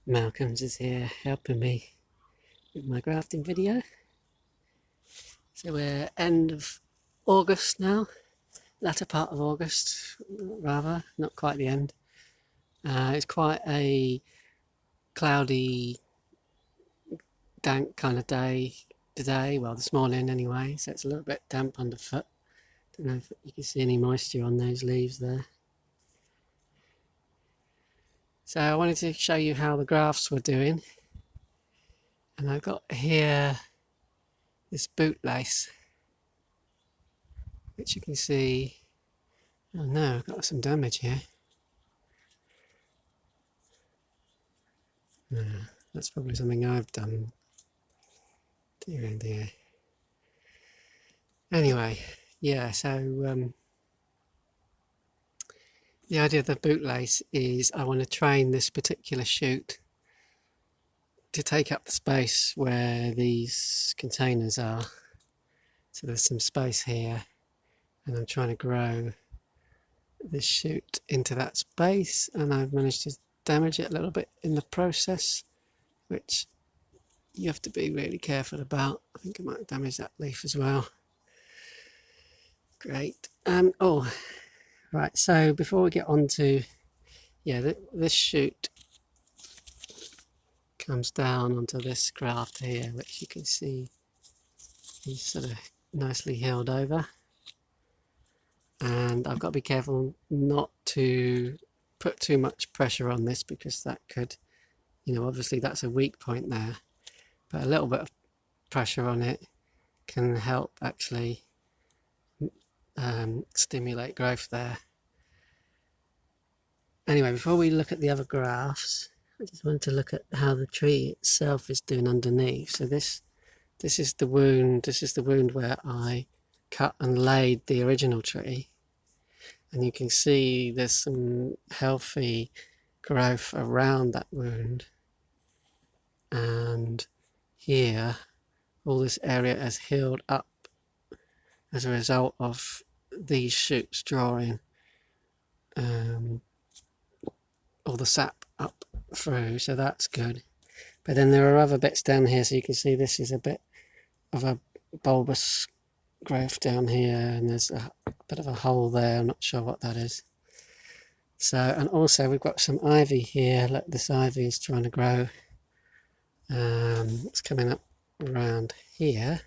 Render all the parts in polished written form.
Malcolm's is here helping me with my grafting video. So we're end of August now, latter part of August rather, not quite the end. It's quite a cloudy, dank kind of day today, well this morning anyway, so it's a little bit damp underfoot. Don't know if you can see any moisture on those leaves there. So I wanted to show you how the grafts were doing, and I've got here this bootlace, which you can see. Oh no, I've got some damage here. That's probably something I've done. Dear, dear. Anyway, yeah, so the idea of the bootlace is I want to train this particular shoot to take up the space where these containers are. So there's some space here, and I'm trying to grow this shoot into that space, and I've managed to damage it a little bit in the process, which you have to be really careful about. I think I might damage that leaf as well. Great. Oh, right, so before we get on to, yeah, this shoot comes down onto this graft here, which you can see is sort of nicely healed over. And I've got to be careful not to put too much pressure on this, because that could, obviously that's a weak point there, but a little bit of pressure on it can help actually stimulate growth there. Anyway, before we look at the other grafts, I just wanted to look at how the tree itself is doing underneath. So this is the wound. This is the wound where I cut and laid the original tree, and you can see there's some healthy growth around that wound, and here all this area has healed up as a result of these shoots drawing all the sap up through, so that's good. But then there are other bits down here, so you can see this is a bit of a bulbous growth down here, and there's a bit of a hole there. I'm not sure what that is. So, and also we've got some ivy here. Look, this ivy is trying to grow. It's coming up around here.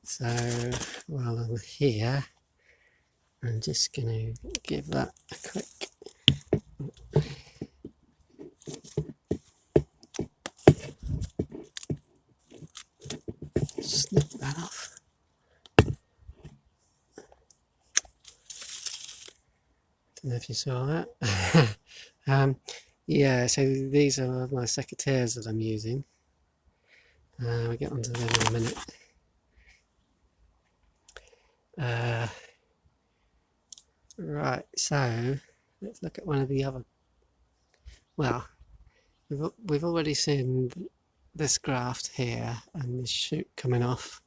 So while I'm here, I'm just going to give that a quick snip that off. Don't know if you saw that. Yeah, so these are my secateurs that I'm using. We'll get onto them in a minute. Right, so let's look at one of the other. Well, we've already seen this graft here and this shoot coming off,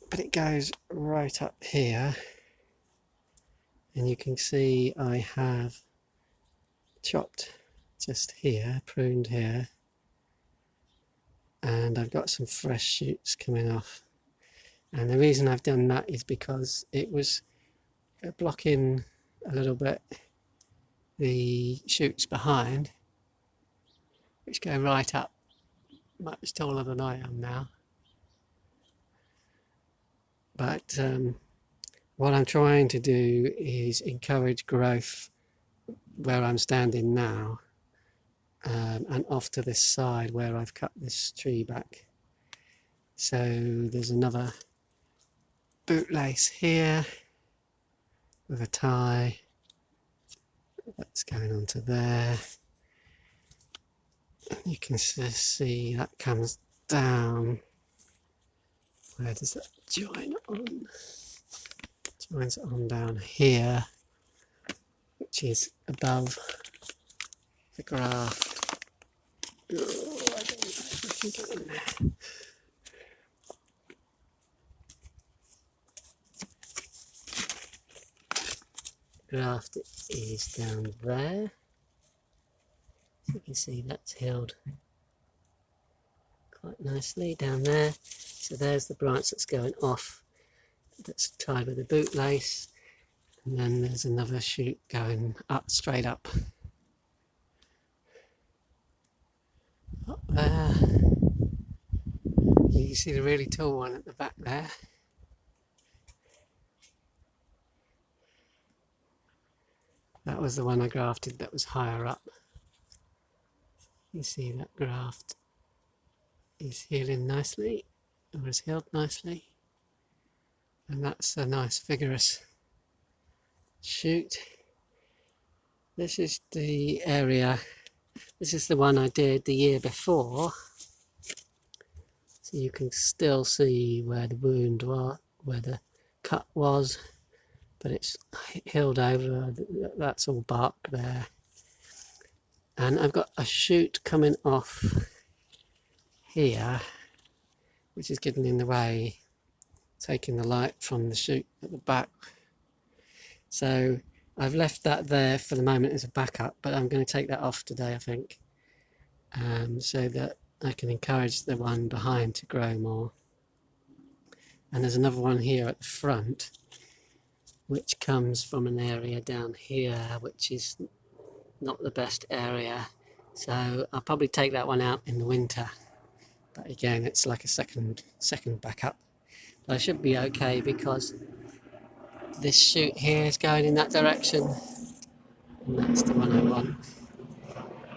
but it goes right up here, and you can see I have chopped just here, pruned here, and I've got some fresh shoots coming off. And the reason I've done that is because it was blocking a little bit the shoots behind, which go right up, much taller than I am now. But what I'm trying to do is encourage growth where I'm standing now, and off to this side where I've cut this tree back. So there's another bootlace here with a tie that's going onto there. You can see that comes down. Where does that join on? Joins on down here, which is above the graft. Oh, I don't know if I can get in there. Graft is down there. You can see that's healed quite nicely down there. So there's the branch that's going off, that's tied with a bootlace, and then there's another shoot going up, straight up there. You can see the really tall one at the back there. That was the one I grafted that was higher up. You see that graft is healing nicely, or is healed nicely, and that's a nice vigorous shoot. This is the area, this is the one I did the year before, so you can still see where the wound was, where the cut was, but it's healed over. That's all bark there. And I've got a shoot coming off here, which is getting in the way, taking the light from the shoot at the back. So I've left that there for the moment as a backup, but I'm going to take that off today, I think, so that I can encourage the one behind to grow more. And there's another one here at the front, which comes from an area down here, which is not the best area. So I'll probably take that one out in the winter. But again, it's like a second backup. But I should be okay because this shoot here is going in that direction, and that's the one I want.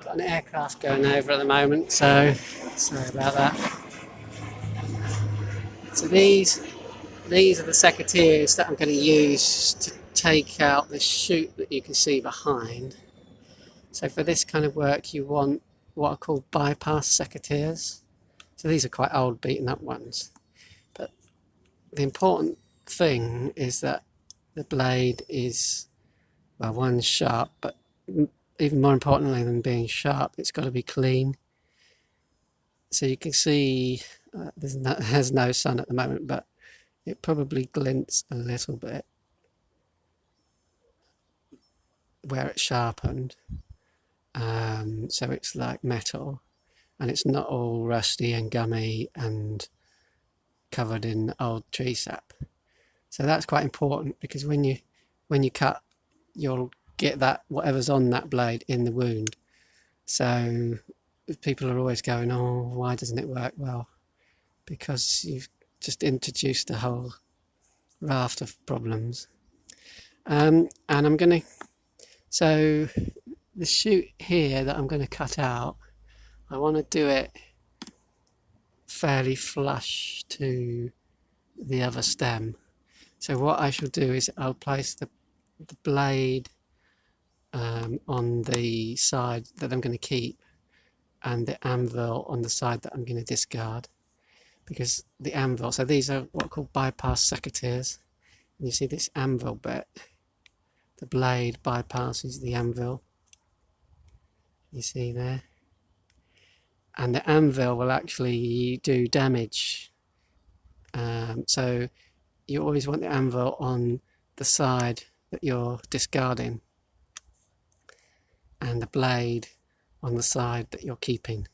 Got an aircraft going over at the moment, so sorry about that. So these are the secateurs that I'm going to use to take out the shoot that you can see behind. So for this kind of work you want what are called bypass secateurs. So these are quite old beaten up ones. But the important thing is that the blade is, well, one, sharp, but even more importantly than being sharp, it's got to be clean. So you can see there's no sun at the moment, but it probably glints a little bit where it's sharpened. So it's like metal, and it's not all rusty and gummy and covered in old tree sap. So that's quite important, because when you cut, you'll get that whatever's on that blade in the wound. So people are always going, oh, why doesn't it work? Well, because you've just introduced a whole raft of problems. And I'm going to, so the shoot here that I'm going to cut out, I want to do it fairly flush to the other stem. So what I shall do is I'll place the blade on the side that I'm going to keep, and the anvil on the side that I'm going to discard, because the anvil, so these are what are called bypass secateurs, and you see this anvil bit, the blade bypasses the anvil, you see there, and the anvil will actually do damage. So you always want the anvil on the side that you're discarding, and the blade on the side that you're keeping.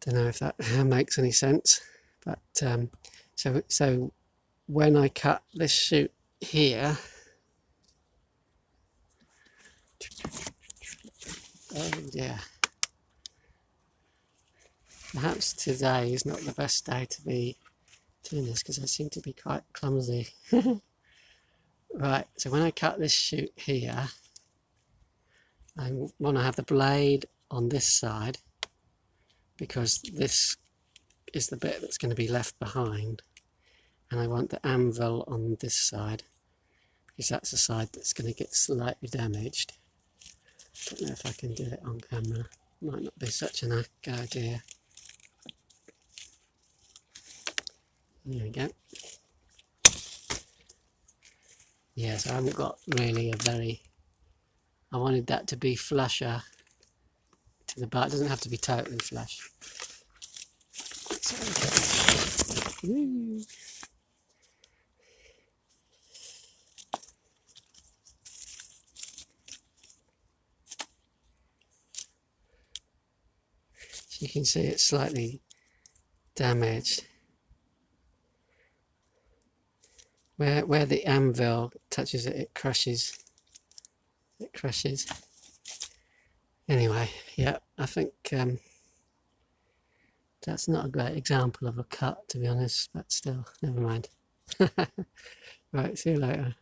Don't know if that makes any sense, but so when I cut this shoot here, oh yeah, perhaps today is not the best day to be doing this, because I seem to be quite clumsy. Right, so when I cut this shoot here, I want to have the blade on this side, because this is the bit that's going to be left behind, and I want the anvil on this side, because that's the side that's going to get slightly damaged. Don't know if I can do it on camera, might not be such a good idea. There we go. Yeah, so I haven't got really a very, I wanted that to be flusher to the bar. It doesn't have to be totally flush. Woo. You can see it's slightly damaged. Where the anvil touches it, it crushes. It crushes. Anyway, yeah, I think that's not a great example of a cut, to be honest, but still, never mind. Right, see you later.